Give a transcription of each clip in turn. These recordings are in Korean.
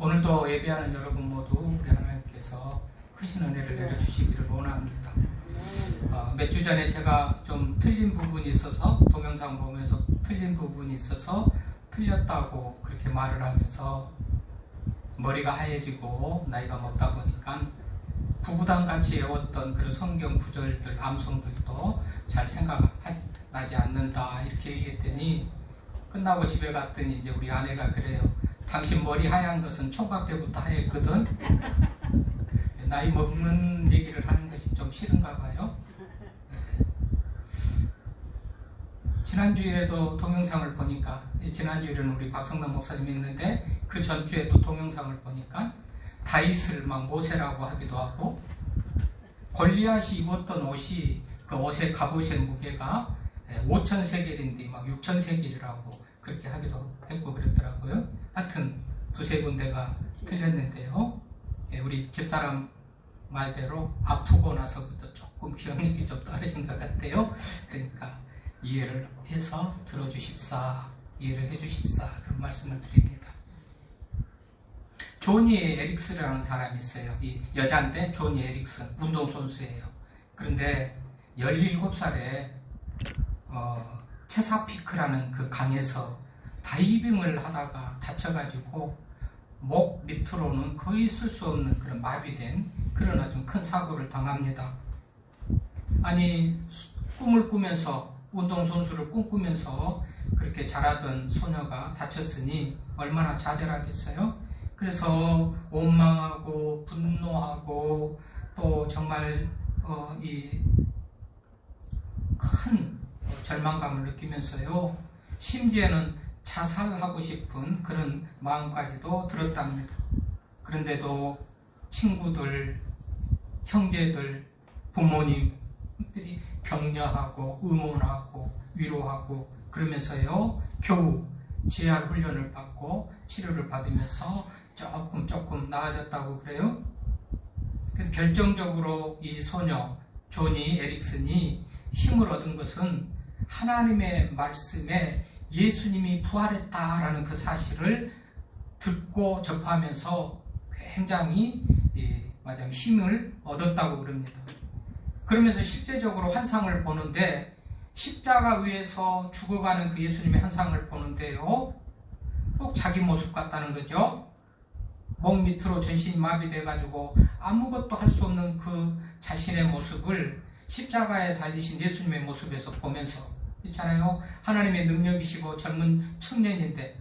오늘도 예배하는 여러분 모두 우리 하나님께서 크신 은혜를 내려주시기를 원합니다. 몇 주 전에 제가 좀 틀린 부분이 있어서 동영상 보면서 틀린 부분이 있어서 틀렸다고 그렇게 말을 하면서 머리가 하얘지고 나이가 먹다 보니까 구구단같이 외웠던 그런 성경 구절들, 암송들도 잘 생각나지 않는다 이렇게 얘기했더니 끝나고 집에 갔더니 이제 우리 아내가 그래요. 당신 머리 하얀 것은 총각 때부터 하였거든. 나이 먹는 얘기를 하는 것이 좀 싫은가 봐요. 지난주에도 동영상을 보니까, 지난주에는 우리 박성남 목사님이 있는데 그 전주에도 동영상을 보니까 다윗을 막 모세라고 하기도 하고, 골리앗이 입었던 옷이 그 옷의 갑옷의 무게가 5,000세겔인데 막 6,000세겔이라고 그렇게 하기도 했고 그랬더라고요. 하여튼 두세 군데가 틀렸는데요. 우리 집사람 말대로 아프고 나서부터 조금 기억력이 좀 떨어진 것 같아요. 그러니까 이해를 해서 들어주십사, 이해를 해주십사 그런 말씀을 드립니다. 조니 에릭스라는 사람이 있어요. 이 여자인데 조니 에릭슨, 운동선수예요. 그런데 17살에 체사피크라는 그 강에서 다이빙을 하다가 다쳐가지고 목 밑으로는 거의 쓸 수 없는 그런 마비된 그런 아주 큰 사고를 당합니다. 아니 꿈을 꾸면서 운동선수를 꿈꾸면서 그렇게 자라던 소녀가 다쳤으니 얼마나 좌절하겠어요? 그래서 원망하고 분노하고 또 정말 이 큰 절망감을 느끼면서요, 심지어는 자살하고 싶은 그런 마음까지도 들었답니다. 그런데도 친구들, 형제들, 부모님들이 격려하고 응원하고 위로하고 그러면서요, 겨우 재활 훈련을 받고 치료를 받으면서 조금 나아졌다고 그래요. 결정적으로 이 소녀 조니 에릭슨이 힘을 얻은 것은 하나님의 말씀에 예수님이 부활했다라는 그 사실을 듣고 접하면서 굉장히 힘을 얻었다고 그럽니다. 그러면서 실제적으로 환상을 보는데 십자가 위에서 죽어가는 그 예수님의 환상을 보는데요, 꼭 자기 모습 같다는 거죠. 목 밑으로 전신이 마비돼가지고 아무것도 할 수 없는 그 자신의 모습을 십자가에 달리신 예수님의 모습에서 보면서 있잖아요. 하나님의 능력이시고 젊은 청년인데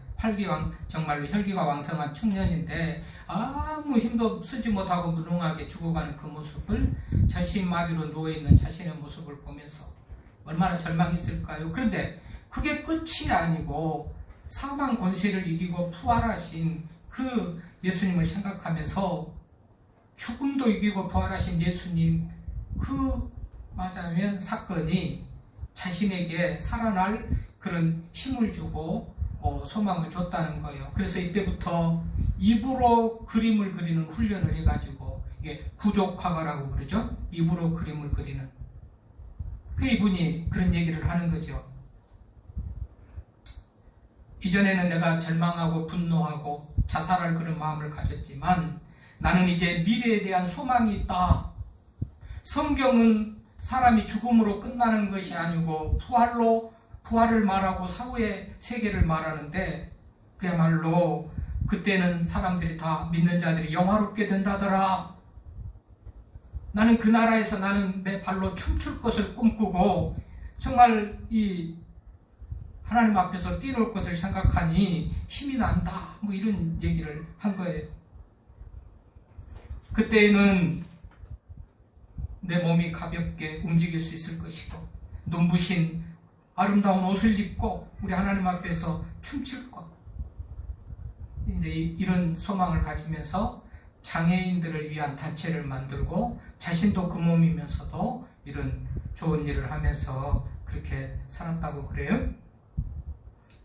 정말로 혈기가 왕성한 청년인데 아무 힘도 쓰지 못하고 무능하게 죽어가는 그 모습을 전신마비로 누워있는 자신의 모습을 보면서 얼마나 절망했을까요? 그런데 그게 끝이 아니고 사망 권세를 이기고 부활하신 그 예수님을 생각하면서 죽음도 이기고 부활하신 예수님 그 맞아면 사건이 자신에게 살아날 그런 힘을 주고 소망을 줬다는 거예요. 그래서 이때부터 입으로 그림을 그리는 훈련을 해가지고 이게 구족화가라고 그러죠. 입으로 그림을 그리는. 그 이분이 그런 얘기를 하는 거죠. 이전에는 내가 절망하고 분노하고 자살할 그런 마음을 가졌지만 나는 이제 미래에 대한 소망이 있다. 성경은 사람이 죽음으로 끝나는 것이 아니고 부활을 말하고 사후의 세계를 말하는데 그야말로 그때는 사람들이 다 믿는 자들이 영화롭게 된다더라. 나는 그 나라에서 나는 내 발로 춤출 것을 꿈꾸고 정말 이 하나님 앞에서 뛰놀 것을 생각하니 힘이 난다. 뭐 이런 얘기를 한 거예요. 그때는 내 몸이 가볍게 움직일 수 있을 것이고 눈부신 아름다운 옷을 입고 우리 하나님 앞에서 춤출 것. 이제 이런 소망을 가지면서 장애인들을 위한 단체를 만들고 자신도 그 몸이면서도 이런 좋은 일을 하면서 그렇게 살았다고 그래요.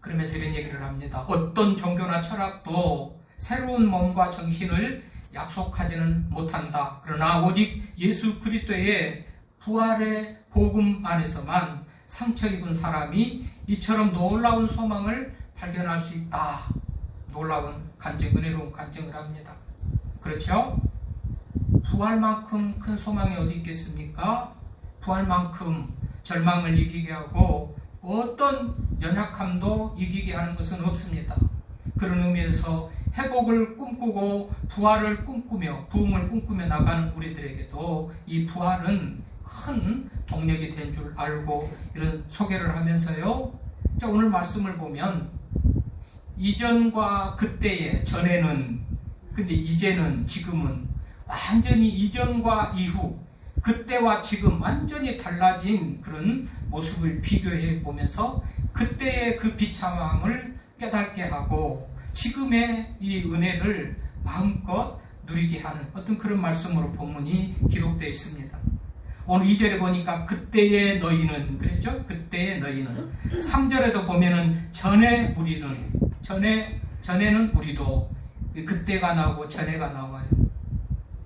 그러면서 이런 얘기를 합니다. 어떤 종교나 철학도 새로운 몸과 정신을 약속하지는 못한다. 그러나 오직 예수 그리스도의 부활의 복음 안에서만 상처 입은 사람이 이처럼 놀라운 소망을 발견할 수 있다. 놀라운 간증, 은혜로운 간증을 합니다. 그렇죠? 부활만큼 큰 소망이 어디 있겠습니까? 부활만큼 절망을 이기게 하고 어떤 연약함도 이기게 하는 것은 없습니다. 그런 의미에서 회복을 꿈꾸고 부활을 꿈꾸며 부흥을 꿈꾸며 나가는 우리들에게도 이 부활은 큰 동력이 된 줄 알고 이런 소개를 하면서요. 자, 오늘 말씀을 보면 이전과 그때의 전에는, 근데 이제는, 지금은 완전히 이전과 이후, 그때와 지금 완전히 달라진 그런 모습을 비교해 보면서 그때의 그 비참함을 깨닫게 하고 지금의 이 은혜를 마음껏 누리게 하는 어떤 그런 말씀으로 본문이 기록되어 있습니다. 오늘 2절에 보니까 그때의 너희는 그랬죠? 그때의 너희는 3절에도 보면은 전에 우리는 전에는 우리도 그때가 나오고 전에가 나와요.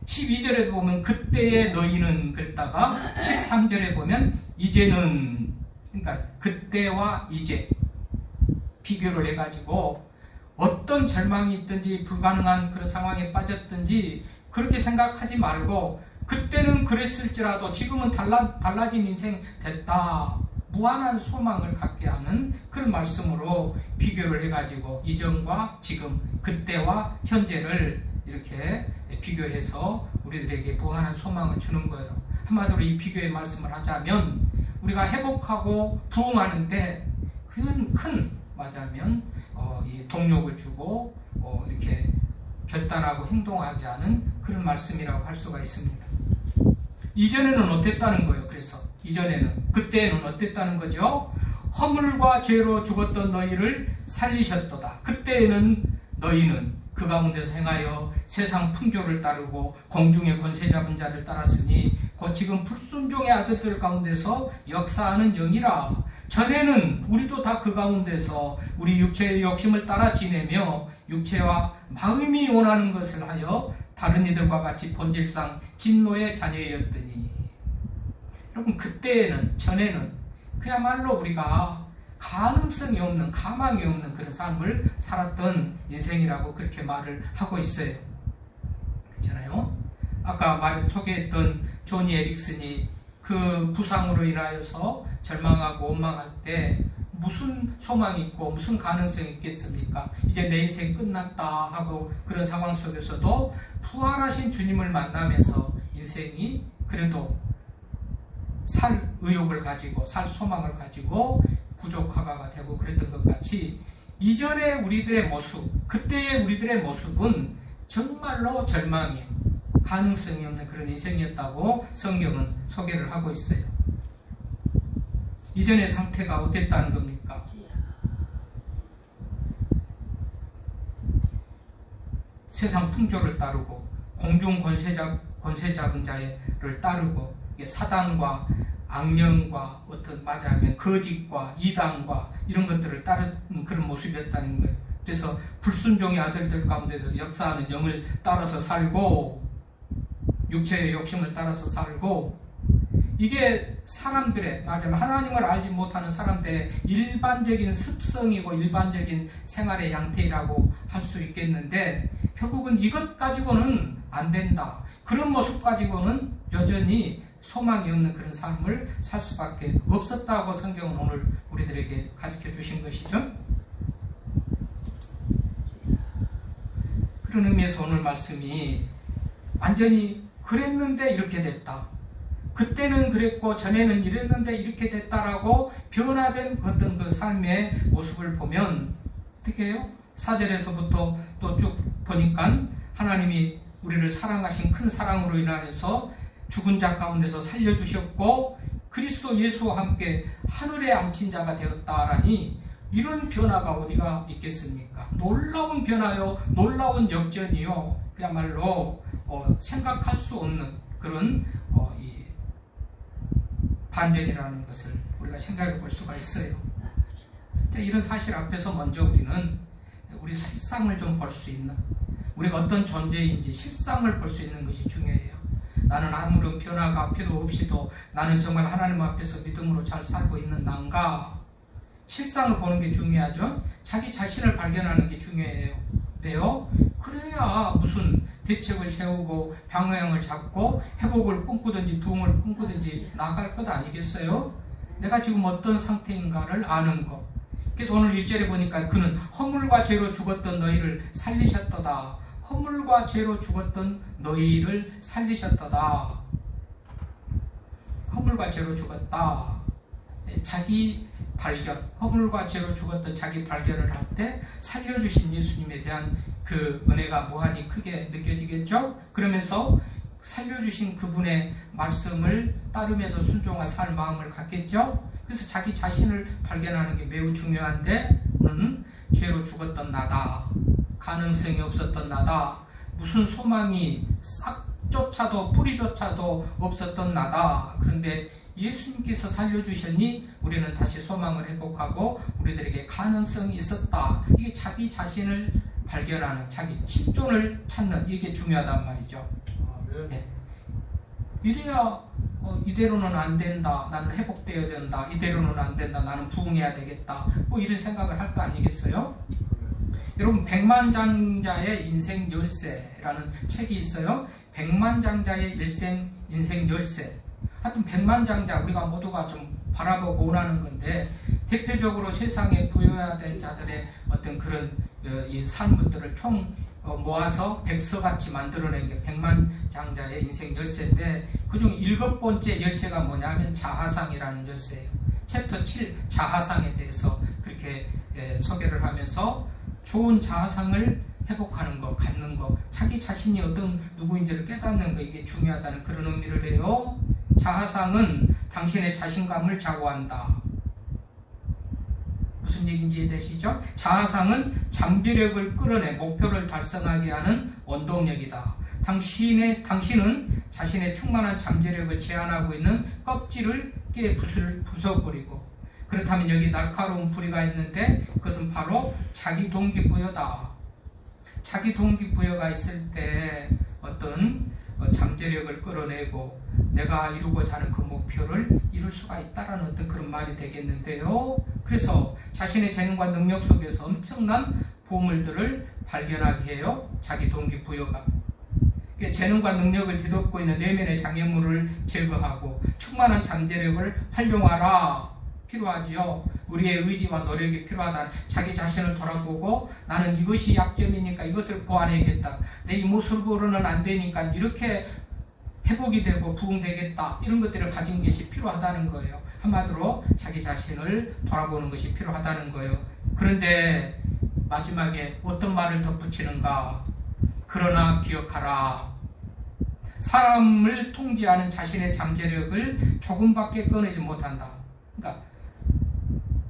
12절에도 보면 그때의 너희는 그랬다가 13절에 보면 이제는, 그러니까 그때와 이제 비교를 해가지고 어떤 절망이 있든지 불가능한 그런 상황에 빠졌든지 그렇게 생각하지 말고 그때는 그랬을지라도 지금은 달라진 인생 됐다, 무한한 소망을 갖게 하는 그런 말씀으로 비교를 해가지고 이전과 지금, 그때와 현재를 이렇게 비교해서 우리들에게 무한한 소망을 주는 거예요. 한마디로 이 비교의 말씀을 하자면 우리가 회복하고 부흥하는데 그건 큰 맞아면 이 동력을 주고 이렇게 결단하고 행동하게 하는 그런 말씀이라고 할 수가 있습니다. 이전에는 어땠다는 거예요. 그래서 이전에는, 그때는 어땠다는 거죠? 허물과 죄로 죽었던 너희를 살리셨도다. 그때에는 너희는 그 가운데서 행하여 세상 풍조를 따르고 공중의 권세 잡은 자를 따랐으니 곧 지금 불순종의 아들들 가운데서 역사하는 영이라. 전에는 우리도 다 그 가운데서 우리 육체의 욕심을 따라 지내며 육체와 마음이 원하는 것을 하여 다른 이들과 같이 본질상 진노의 자녀였더니. 여러분, 그때에는, 전에는 그야말로 우리가 가능성이 없는, 가망이 없는 그런 삶을 살았던 인생이라고 그렇게 말을 하고 있어요. 그렇잖아요? 아까 소개했던 조니 에릭슨이 그 부상으로 인하여서 절망하고 원망할 때 무슨 소망이 있고 무슨 가능성이 있겠습니까? 이제 내 인생 끝났다 하고 그런 상황 속에서도 부활하신 주님을 만나면서 인생이 그래도 살 의욕을 가지고 살 소망을 가지고 구족화가 되고 그랬던 것 같이 이전의 우리들의 모습, 그때의 우리들의 모습은 정말로 절망이에요. 가능성이 없는 그런 인생이었다고 성경은 소개를 하고 있어요. 이전의 상태가 어땠다는 겁니까? 세상 풍조를 따르고 공중 권세 잡은 자를 따르고 사단과 악령과 어떤 말하자면 거짓과 이단과 이런 것들을 따르는 그런 모습이었다는 거예요. 그래서 불순종의 아들들 가운데서 역사하는 영을 따라서 살고 육체의 욕심을 따라서 살고, 이게 사람들의 말하자면 하나님을 알지 못하는 사람들의 일반적인 습성이고 일반적인 생활의 양태라고 할 수 있겠는데 결국은 이것 가지고는 안 된다. 그런 모습 가지고는 여전히 소망이 없는 그런 삶을 살 수밖에 없었다고 성경은 오늘 우리들에게 가르쳐 주신 것이죠. 그런 의미에서 오늘 말씀이 완전히 그랬는데 이렇게 됐다, 그때는 그랬고 전에는 이랬는데 이렇게 됐다라고 변화된 어떤 그 삶의 모습을 보면 어떻게 해요? 4절에서부터 또 쭉 보니까 하나님이 우리를 사랑하신 큰 사랑으로 인하여서 죽은 자 가운데서 살려주셨고 그리스도 예수와 함께 하늘에 앉힌 자가 되었다라니, 이런 변화가 어디가 있겠습니까? 놀라운 변화요, 놀라운 역전이요, 그야말로 생각할 수 없는 그런 이 반전이라는 것을 우리가 생각해 볼 수가 있어요. 이런 사실 앞에서 먼저 우리는 우리 실상을 좀 볼 수 있는, 우리가 어떤 존재인지 실상을 볼 수 있는 것이 중요해요. 나는 아무런 변화가 필요 없이도 나는 정말 하나님 앞에서 믿음으로 잘 살고 있는 난가, 실상을 보는 게 중요하죠. 자기 자신을 발견하는 게 중요해요. 돼요. 그래야 무슨 대책을 세우고 방향을 잡고 회복을 꿈꾸든지 부흥을 꿈꾸든지 나갈 것 아니겠어요? 내가 지금 어떤 상태인가를 아는 것. 그래서 오늘 1절에 보니까 그는 허물과 죄로 죽었던 너희를 살리셨도다. 허물과 죄로 죽었던 너희를 살리셨도다. 허물과 죄로 죽었다. 자기 발견, 허물과 죄로 죽었던 자기 발견을 할 때 살려주신 예수님에 대한 그 은혜가 무한히 크게 느껴지겠죠? 그러면서 살려주신 그분의 말씀을 따르면서 순종할 살 마음을 갖겠죠? 그래서 자기 자신을 발견하는 게 매우 중요한데, 죄로 죽었던 나다. 가능성이 없었던 나다. 무슨 소망이 싹조차도 뿌리조차도 없었던 나다. 그런데 예수님께서 살려주셨니 우리는 다시 소망을 회복하고 우리들에게 가능성이 있었다. 이게 자기 자신을 발견하는, 자기 실존을 찾는, 이게 중요하단 말이죠. 네. 이래야 이대로는 안 된다, 나는 회복되어야 된다, 이대로는 안 된다, 나는 부흥해야 되겠다, 뭐 이런 생각을 할 거 아니겠어요? 여러분, 백만장자의 인생 열쇠라는 책이 있어요. 백만장자의 인생 열쇠. 하여튼 백만장자, 우리가 모두가 좀 바라보고 원하는 건데, 대표적으로 세상에 부여해야 될 자들의 어떤 그런 이 삶들을 총 모아서 백서같이 만들어낸 게 백만장자의 인생 열쇠인데, 그중 7번째 열쇠가 뭐냐면 자아상이라는 열쇠예요. 챕터 7 자아상에 대해서 그렇게 소개를 하면서 좋은 자아상을 회복하는 거, 갖는 거, 자기 자신이 어떤 누구인지를 깨닫는 거, 이게 중요하다는 그런 의미를 해요. 자아상은 당신의 자신감을 좌우한다. 무슨 얘기인지 이해되시죠? 자아상은 잠재력을 끌어내 목표를 달성하게 하는 원동력이다. 당신은 자신의 충만한 잠재력을 제한하고 있는 껍질을 깨 부숴버리고, 그렇다면 여기 날카로운 부리가 있는데 그것은 바로 자기 동기부여다. 자기 동기부여가 있을 때 어떤 잠재력을 끌어내고 내가 이루고자 하는 그 목표를 이룰 수가 있다라는 어떤 그런 말이 되겠는데요. 그래서 자신의 재능과 능력 속에서 엄청난 보물들을 발견하게 해요. 자기 동기부여가. 재능과 능력을 뒤덮고 있는 내면의 장애물을 제거하고 충만한 잠재력을 활용하라. 필요하지요. 우리의 의지와 노력이 필요하다. 자기 자신을 돌아보고 나는 이것이 약점이니까 이것을 보완해야겠다. 내 이 모습으로는 안 되니까 이렇게 회복이 되고 부흥되겠다. 이런 것들을 가진 것이 필요하다는 거예요. 한마디로 자기 자신을 돌아보는 것이 필요하다는 거예요. 그런데 마지막에 어떤 말을 덧붙이는가? 그러나 기억하라. 사람을 통제하는 자신의 잠재력을 조금밖에 꺼내지 못한다. 그러니까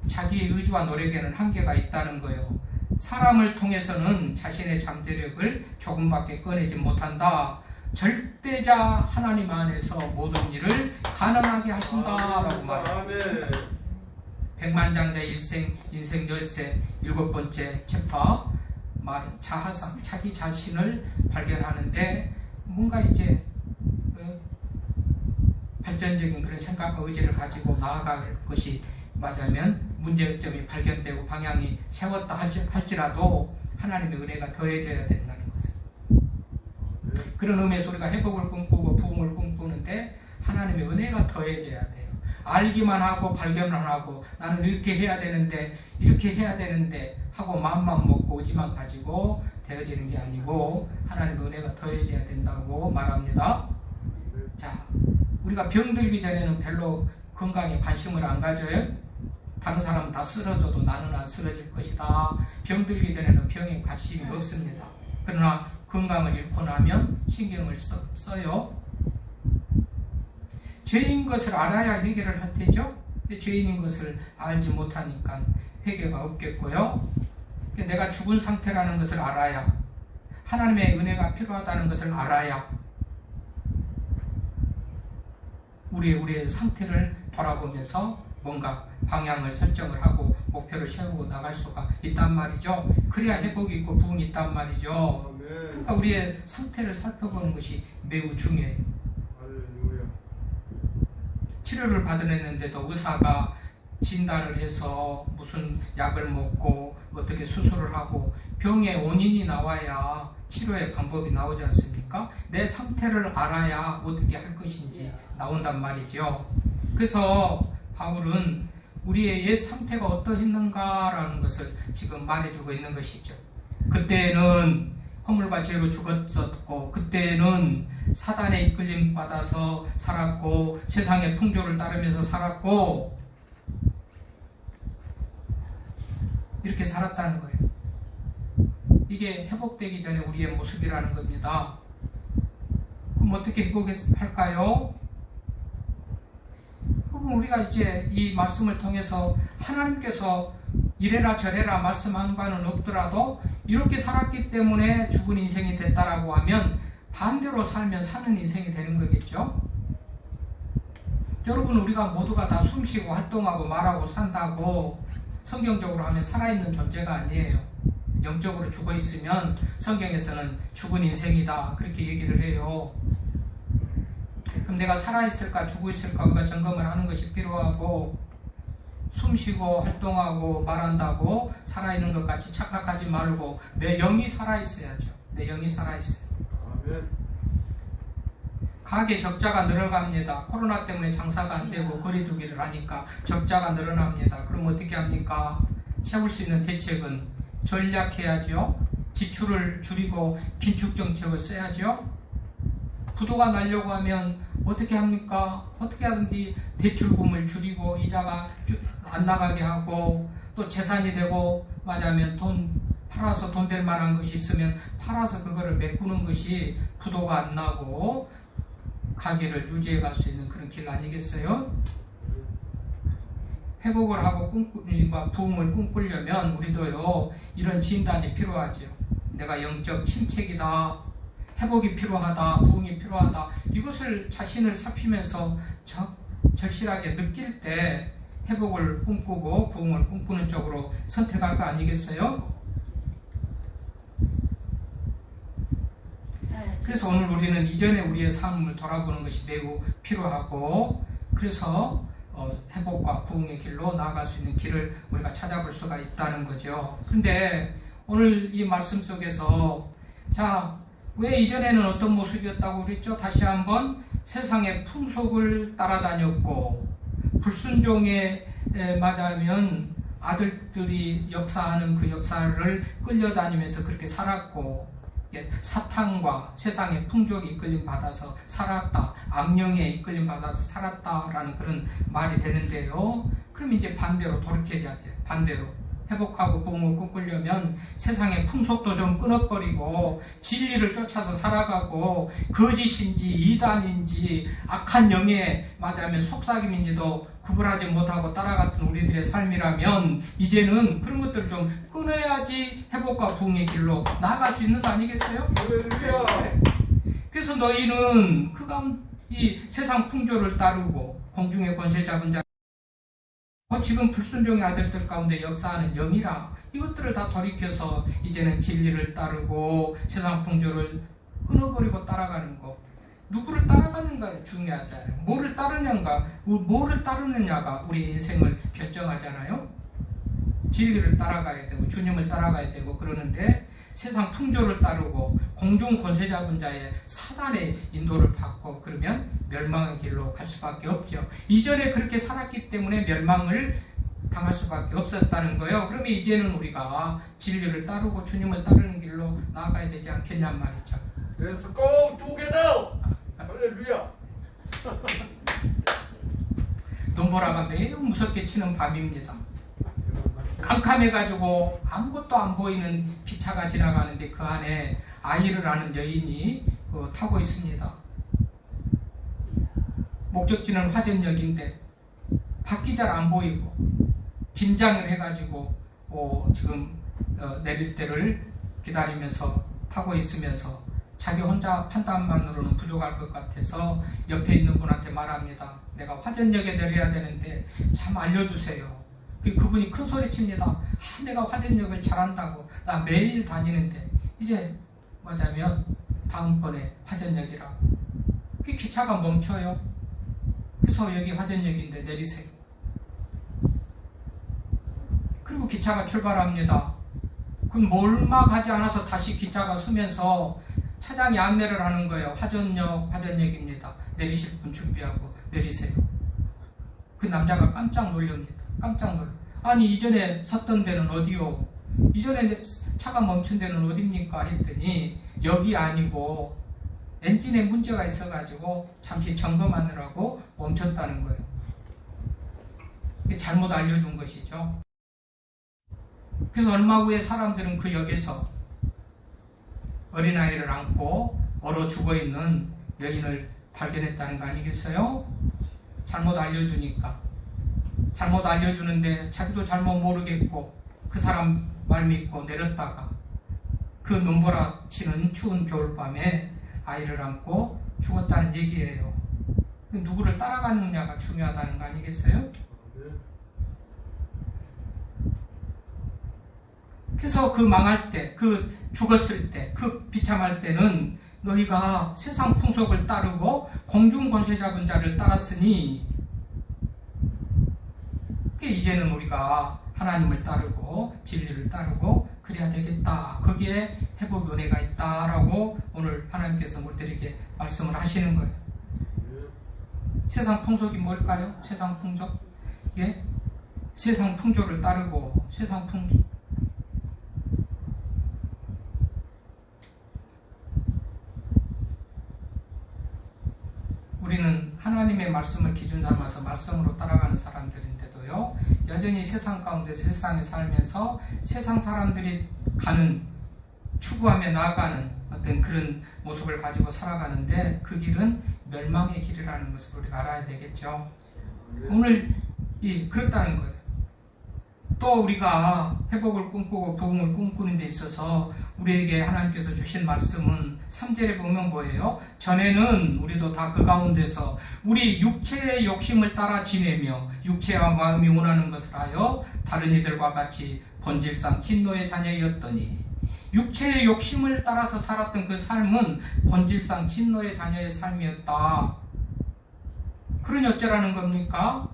자기의 의지와 노력에는 한계가 있다는 거예요. 사람을 통해서는 자신의 잠재력을 조금밖에 꺼내지 못한다. 절대자 하나님 안에서 모든 일을 가능하게 하신다라고 말합니다. 백만장자의 인생 열쇠 7번째 챕터 말은 자아상, 자기 자신을 발견하는데 뭔가 이제 발전적인 그런 생각과 의지를 가지고 나아갈 것이 맞으면 문제점이 발견되고 방향이 세웠다 할지라도 하나님의 은혜가 더해져야 된다는 것을. 그런 의미에서 우리가 회복을 꿈꾸고 부흥을 꿈꾸는데 하나님의 은혜가 더해져야 돼요. 알기만 하고 발견을 하고 나는 이렇게 해야 되는데 이렇게 해야 되는데 하고 마음만 먹고 의지만 가지고 되어지는 게 아니고 하나님의 은혜가 더해져야 된다고 말합니다. 자, 우리가 병들기 전에는 별로 건강에 관심을 안 가져요. 다른 사람은 다 쓰러져도 나는 안 쓰러질 것이다. 병들기 전에는 병에 관심이 없습니다. 그러나 건강을 잃고 나면 신경을 써요. 죄인 것을 알아야 회개를 할 테죠. 죄인인 것을 알지 못하니까 회개가 없겠고요. 내가 죽은 상태라는 것을 알아야, 하나님의 은혜가 필요하다는 것을 알아야 우리의 상태를 돌아보면서 뭔가 방향을 설정을 하고 목표를 세우고 나갈 수가 있단 말이죠. 그래야 회복이 있고 부흥이 있단 말이죠. 그러니까 우리의 상태를 살펴보는 것이 매우 중요해요. 치료를 받으랬는데도 의사가 진단을 해서 무슨 약을 먹고 어떻게 수술을 하고 병의 원인이 나와야 치료의 방법이 나오지 않습니까? 내 상태를 알아야 어떻게 할 것인지 나온단 말이죠. 그래서 바울은 우리의 옛 상태가 어떠했는가라는 것을 지금 말해주고 있는 것이죠. 그때는 허물과 죄로 죽었었고, 그때는 사단의 이끌림 받아서 살았고, 세상의 풍조를 따르면서 살았고, 이렇게 살았다는 거예요. 이게 회복되기 전에 우리의 모습이라는 겁니다. 그럼 어떻게 회복할까요? 그럼 우리가 이제 이 말씀을 통해서 하나님께서 이래라 저래라 말씀한 바는 없더라도 이렇게 살았기 때문에 죽은 인생이 됐다라고 하면 반대로 살면 사는 인생이 되는 거겠죠. 여러분, 우리가 모두가 다 숨쉬고 활동하고 말하고 산다고 성경적으로 하면 살아있는 존재가 아니에요. 영적으로 죽어있으면 성경에서는 죽은 인생이다 그렇게 얘기를 해요. 그럼 내가 살아있을까 죽어있을까 우리가 점검을 하는 것이 필요하고, 숨쉬고 활동하고 말한다고 살아있는 것 같이 착각하지 말고 내 영이 살아있어야죠. 내 영이 살아있어요. 가게 적자가 늘어갑니다. 코로나 때문에 장사가 안 되고 거리 두기를 하니까 적자가 늘어납니다. 그럼 어떻게 합니까? 세울 수 있는 대책은 전략해야죠. 지출을 줄이고 긴축 정책을 써야죠. 부도가 나려고 하면 어떻게 합니까? 어떻게 하든지 대출금을 줄이고 이자가 안 나가게 하고, 또 재산이 되고 맞으면 돈 팔아서 돈 될 만한 것이 있으면 팔아서 그거를 메꾸는 것이 부도가 안 나고 가게를 유지해 갈 수 있는 그런 길 아니겠어요? 회복을 하고 부흥을 꿈꾸려면 우리도요, 이런 진단이 필요하죠. 내가 영적 침체기다, 회복이 필요하다, 부흥이 필요하다, 이것을 자신을 살피면서 절실하게 느낄 때 회복을 꿈꾸고 부흥을 꿈꾸는 쪽으로 선택할 거 아니겠어요? 그래서 오늘 우리는 이전에 우리의 삶을 돌아보는 것이 매우 필요하고, 그래서 회복과 부흥의 길로 나아갈 수 있는 길을 우리가 찾아볼 수가 있다는 거죠. 근데 오늘 이 말씀 속에서 왜 이전에는 어떤 모습이었다고 그랬죠? 다시 한번 세상의 풍속을 따라다녔고, 불순종에 맞으면 아들들이 역사하는 그 역사를 끌려다니면서 그렇게 살았고, 사탄과 세상의 풍족에 이끌림 받아서 살았다, 악령에 이끌림 받아서 살았다라는 그런 말이 되는데요. 그럼 이제 반대로 돌이켜야죠. 반대로 회복하고 부흥을 꿈꾸려면 세상의 풍속도 좀 끊어버리고 진리를 쫓아서 살아가고, 거짓인지 이단인지 악한 영에 맞으면 속삭임인지도 구분하지 못하고 따라갔던 우리들의 삶이라면 이제는 그런 것들을 좀 끊어야지 회복과 부흥의 길로 나아갈 수 있는 거 아니겠어요? 그래서 너희는 이 세상 풍조를 따르고 공중의 권세 잡은 자, 지금 불순종의 아들들 가운데 역사하는 영이라, 이것들을 다 돌이켜서 이제는 진리를 따르고 세상 풍조를 끊어버리고 따라가는 거. 누구를 따라가는가 중요하잖아요. 뭐를 따르느냐가 우리 인생을 결정하잖아요. 진리를 따라가야 되고 주님을 따라가야 되고 그러는데, 세상 풍조를 따르고 공중 권세 잡은 자의 사단의 인도를 받고 그러면 멸망의 길로 갈 수밖에 없죠. 이전에 그렇게 살았기 때문에 멸망을 당할 수밖에 없었다는 거예요. 그러면 이제는 우리가 진리를 따르고 주님을 따르는 길로 나아가야 되지 않겠냔 말이죠. 그래서 꼭 두 개다. 할렐루야. 눈보라가 매우 무섭게 치는 밤입니다. 캄캄해가지고 아무것도 안 보이는 기차가 지나가는데 그 안에 아이를 아는 여인이 타고 있습니다. 목적지는 화전역인데 밖이 잘 안 보이고 긴장을 해가지고 지금 내릴 때를 기다리면서 타고 있으면서 자기 혼자 판단만으로는 부족할 것 같아서 옆에 있는 분한테 말합니다. 내가 화전역에 내려야 되는데 참 알려주세요. 그분이 큰 소리 칩니다. 내가 화전역을 잘한다고, 나 매일 다니는데 이제 뭐냐면 다음번에 화전역이라고. 그 기차가 멈춰요. 그래서 여기 화전역인데 내리세요. 그리고 기차가 출발합니다. 그건 몰막하지 않아서 다시 기차가 서면서 차장이 안내를 하는 거예요. 화전역입니다. 내리실 분 준비하고 내리세요. 그 남자가 깜짝 놀랍니다. 깜짝 놀라. 아니 이전에 섰던 데는 어디요? 이전에 차가 멈춘 데는 어딥니까? 했더니 여기 아니고 엔진에 문제가 있어가지고 잠시 점검하느라고 멈췄다는 거예요. 잘못 알려준 것이죠. 그래서 얼마 후에 사람들은 그 역에서 어린아이를 안고 얼어 죽어있는 여인을 발견했다는 거 아니겠어요? 잘못 알려주니까. 잘못 알려주는데 자기도 잘못 모르겠고 그 사람 말 믿고 내렸다가 그 눈보라치는 추운 겨울밤에 아이를 안고 죽었다는 얘기예요. 누구를 따라가느냐가 중요하다는 거 아니겠어요? 그래서 그 망할 때, 그 죽었을 때, 그 비참할 때는 너희가 세상 풍속을 따르고 공중 권세 잡은 자를 따랐으니 이제는 우리가 하나님을 따르고 진리를 따르고 그래야 되겠다. 거기에 회복 은혜가 있다라고 오늘 하나님께서 우리들에게 말씀을 하시는 거예요. 세상 풍속이 뭘까요? 세상 풍속? 예? 세상 풍조를 따르고 세상 풍조. 우리는 하나님의 말씀을 기준 삼아서 말씀으로 따라가는 사람들인데도요, 여전히 세상 가운데서 세상에 살면서 세상 사람들이 가는, 추구하며 나아가는 어떤 그런 모습을 가지고 살아가는데 그 길은 멸망의 길이라는 것을 우리가 알아야 되겠죠. 오늘 그렇다는 거예요. 또 우리가 회복을 꿈꾸고 부흥을 꿈꾸는 데 있어서 우리에게 하나님께서 주신 말씀은 3절에 보면 뭐예요? 전에는 우리도 다 그 가운데서 우리 육체의 욕심을 따라 지내며 육체와 마음이 원하는 것을 하여 다른 이들과 같이 본질상 진노의 자녀였더니, 육체의 욕심을 따라서 살았던 그 삶은 본질상 진노의 자녀의 삶이었다. 그러니 어쩌라는 겁니까?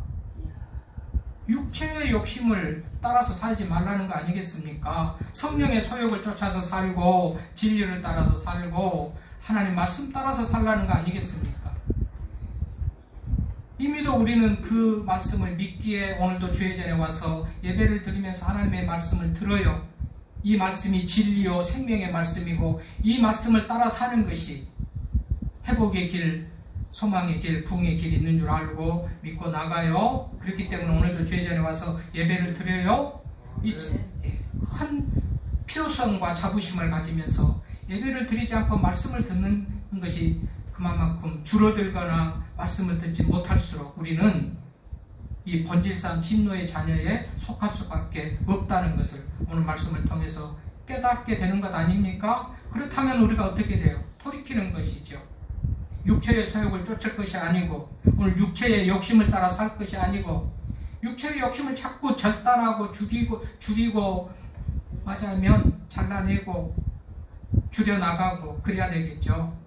육체의 욕심을 따라서 살지 말라는 거 아니겠습니까? 성령의 소욕을 쫓아서 살고 진리를 따라서 살고 하나님 말씀 따라서 살라는 거 아니겠습니까? 이미도 우리는 그 말씀을 믿기에 오늘도 주의 전에 와서 예배를 드리면서 하나님의 말씀을 들어요. 이 말씀이 진리요 생명의 말씀이고 이 말씀을 따라 사는 것이 회복의 길, 소망의 길, 부흥의 길이 있는 줄 알고 믿고 나가요. 그렇기 때문에 오늘도 주의 전에 와서 예배를 드려요. 이 큰 필요성과 자부심을 가지면서 예배를 드리지 않고 말씀을 듣는 것이 그만큼 줄어들거나 말씀을 듣지 못할수록 우리는 이 본질상 진노의 자녀에 속할 수밖에 없다는 것을 오늘 말씀을 통해서 깨닫게 되는 것 아닙니까? 그렇다면 우리가 어떻게 돼요? 돌이키는 것이죠. 육체의 소욕을 쫓을 것이 아니고 오늘 육체의 욕심을 따라 살 것이 아니고 육체의 욕심을 자꾸 절단하고 죽이고 맞으면 잘라내고 줄여나가고 그래야 되겠죠.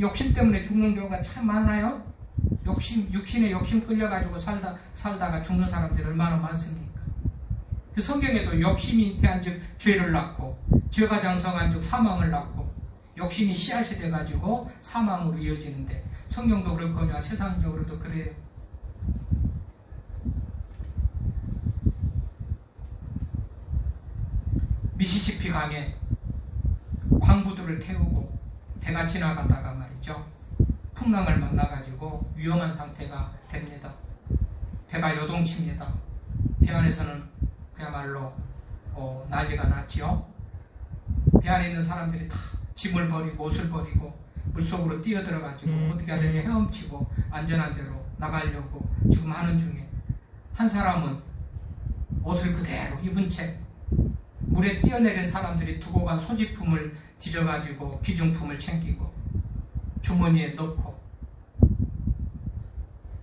욕심 때문에 죽는 경우가 참 많아요. 육신의 욕심 끌려가지고 살다가 죽는 사람들이 얼마나 많습니까? 그 성경에도 욕심이 잉태한즉 죄를 낳고 죄가 장성한즉 사망을 낳고 욕심이 씨앗이 돼가지고 사망으로 이어지는데 성경도 그렇거니와 세상적으로도 그래요. 미시시피 강에 광부들을 태우고 배가 지나가다가 말이죠, 풍랑을 만나가지고 위험한 상태가 됩니다. 배가 요동칩니다. 배 안에서는 그야말로 난리가 났지요. 배 안에 있는 사람들이 다 짐을 버리고 옷을 버리고 물속으로 뛰어들어가지고 어떻게 하든지 헤엄치고 안전한 데로 나가려고 지금 하는 중에 한 사람은 옷을 그대로 입은 채 물에 뛰어내린 사람들이 두고 간 소지품을 뒤져가지고 기중품을 챙기고 주머니에 넣고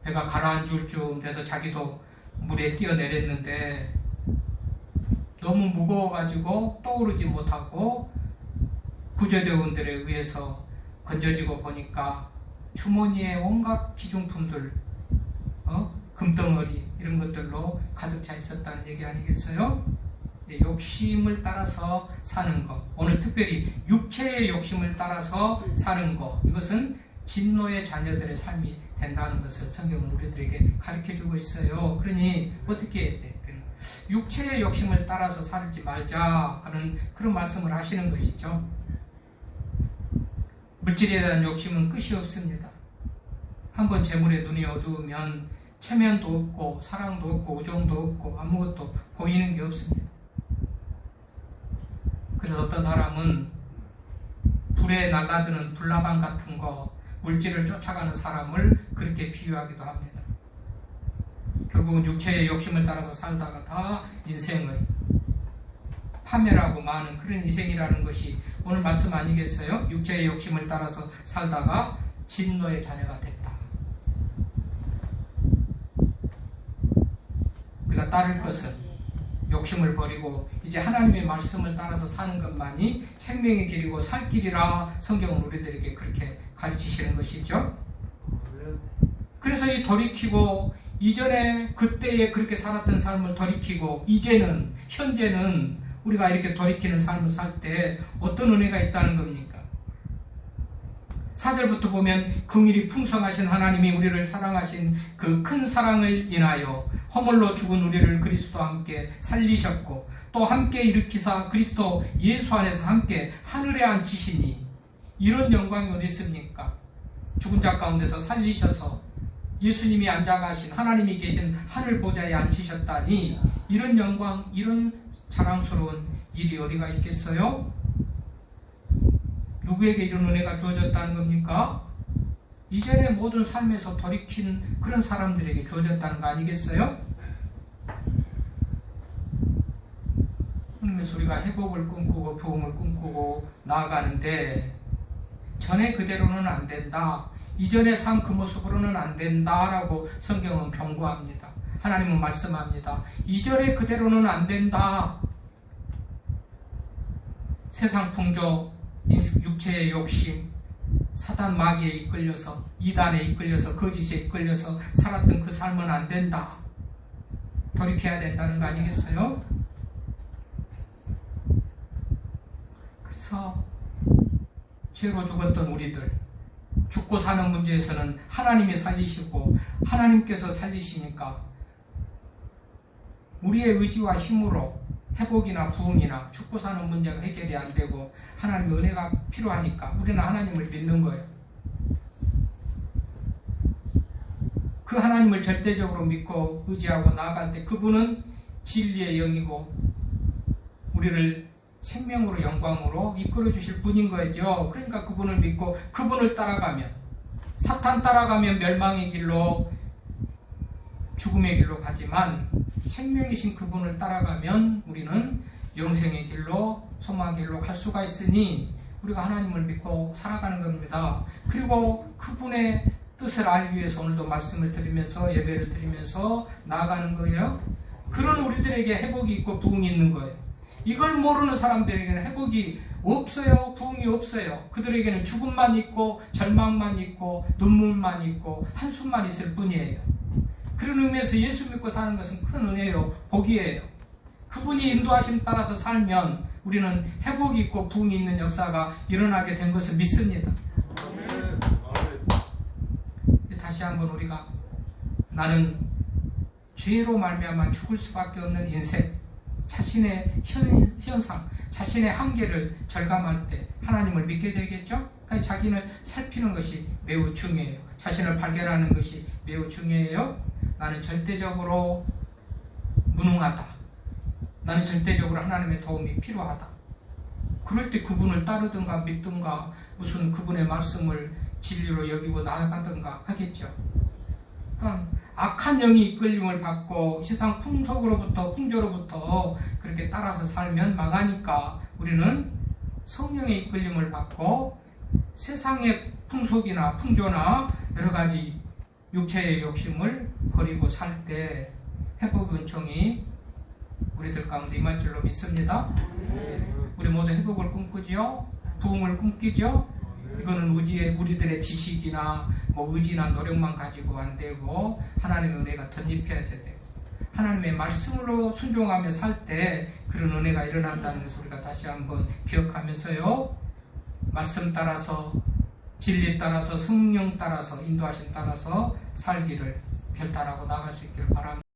배가 가라앉을 쯤 돼서 자기도 물에 뛰어내렸는데 너무 무거워가지고 떠오르지 못하고 구조대원들에 의해서 건져지고 보니까 주머니에 온갖 기중품들, 금덩어리 이런 것들로 가득 차 있었다는 얘기 아니겠어요? 욕심을 따라서 사는 것, 오늘 특별히 육체의 욕심을 따라서 사는 것, 이것은 진노의 자녀들의 삶이 된다는 것을 성경은 우리들에게 가르쳐주고 있어요. 그러니 어떻게 해야 돼? 육체의 욕심을 따라서 살지 말자 하는 그런 말씀을 하시는 것이죠. 물질에 대한 욕심은 끝이 없습니다. 한번 재물에 눈이 어두우면 체면도 없고 사랑도 없고 우정도 없고 아무것도 보이는 게 없습니다. 그래서 어떤 사람은 불에 날아드는 불나방 같은 거, 물질을 쫓아가는 사람을 그렇게 비유하기도 합니다. 결국은 육체의 욕심을 따라서 살다가 다 인생을 파멸하고 마는 그런 인생이라는 것이 오늘 말씀 아니겠어요? 육체의 욕심을 따라서 살다가 진노의 자녀가 됐다. 우리가 따를 것은 욕심을 버리고 이제 하나님의 말씀을 따라서 사는 것만이 생명의 길이고 살 길이라 성경은 우리들에게 그렇게 가르치시는 것이죠. 그래서 이 돌이키고 이전에 그때에 그렇게 살았던 삶을 돌이키고 이제는 현재는 우리가 이렇게 돌이키는 삶을 살 때 어떤 은혜가 있다는 겁니까? 4절부터 보면 긍휼이 풍성하신 하나님이 우리를 사랑하신 그 큰 사랑을 인하여 허물로 죽은 우리를 그리스도와 함께 살리셨고 또 함께 일으키사 그리스도 예수 안에서 함께 하늘에 앉히시니 이런 영광이 어디 있습니까? 죽은 자 가운데서 살리셔서 예수님이 앉아가신 하나님이 계신 하늘 보좌에 앉히셨다니 이런 영광, 이런 자랑스러운 일이 어디가 있겠어요? 누구에게 이런 은혜가 주어졌다는 겁니까? 이전의 모든 삶에서 돌이킨 그런 사람들에게 주어졌다는 거 아니겠어요? 그래서 우리가 회복을 꿈꾸고 부흥을 꿈꾸고 나아가는데 전에 그대로는 안 된다. 이전의 삶 그 모습으로는 안 된다라고 성경은 경고합니다. 하나님은 말씀합니다. 이전의 그대로는 안 된다. 세상 풍조, 육체의 욕심, 사단 마귀에 이끌려서 이단에 이끌려서 거짓에 이끌려서 살았던 그 삶은 안 된다. 돌이켜야 된다는 거 아니겠어요? 그래서 죄로 죽었던 우리들, 죽고 사는 문제에서는 하나님이 살리시고 하나님께서 살리시니까 우리의 의지와 힘으로 회복이나 부흥이나 죽고 사는 문제가 해결이 안 되고 하나님의 은혜가 필요하니까 우리는 하나님을 믿는 거예요. 그 하나님을 절대적으로 믿고 의지하고 나아갈 때 그분은 진리의 영이고 우리를 생명으로 영광으로 이끌어 주실 분인 거죠. 그러니까 그분을 믿고 그분을 따라가면 사탄 따라가면 멸망의 길로 죽음의 길로 가지만 생명이신 그분을 따라가면 우리는 영생의 길로 소망의 길로 갈 수가 있으니 우리가 하나님을 믿고 살아가는 겁니다. 그리고 그분의 뜻을 알기 위해서 오늘도 말씀을 드리면서 예배를 드리면서 나아가는 거예요. 그런 우리들에게 회복이 있고 부흥이 있는 거예요. 이걸 모르는 사람들에게는 회복이 없어요. 부흥이 없어요. 그들에게는 죽음만 있고 절망만 있고 눈물만 있고 한숨만 있을 뿐이에요. 그런 의미에서 예수 믿고 사는 것은 큰 은혜요, 복이에요. 그분이 인도하심 따라서 살면 우리는 회복이 있고 부흥이 있는 역사가 일어나게 된 것을 믿습니다. 다시 한번 우리가 나는 죄로 말미암아 죽을 수밖에 없는 인생, 자신의 현상, 자신의 한계를 절감할 때 하나님을 믿게 되겠죠? 그러니까 자기를 살피는 것이 매우 중요해요. 자신을 발견하는 것이 매우 중요해요. 나는 절대적으로 무능하다. 나는 절대적으로 하나님의 도움이 필요하다. 그럴 때 그분을 따르든가 믿든가 무슨 그분의 말씀을 진리로 여기고 나아가든가 하겠죠. 그러니까 악한 영이 이끌림을 받고 세상 풍조로부터 그렇게 따라서 살면 망하니까 우리는 성령의 이끌림을 받고 세상의 풍속이나 풍조나 여러 가지 육체의 욕심을 버리고 살 때 회복 은총이 우리들 가운데 임할 줄로 믿습니다. 우리 모두 회복을 꿈꾸지요? 부흥을 꿈꾸죠? 이거는 우리들의 지식이나 의지나 노력만 가지고 안 되고 하나님의 은혜가 덧입혀야 돼요. 하나님의 말씀으로 순종하며 살 때 그런 은혜가 일어난다는 것을 우리가 다시 한번 기억하면서요, 말씀 따라서, 진리 따라서, 성령 따라서, 인도하심 따라서 살기를 결단하고 나갈 수 있기를 바랍니다.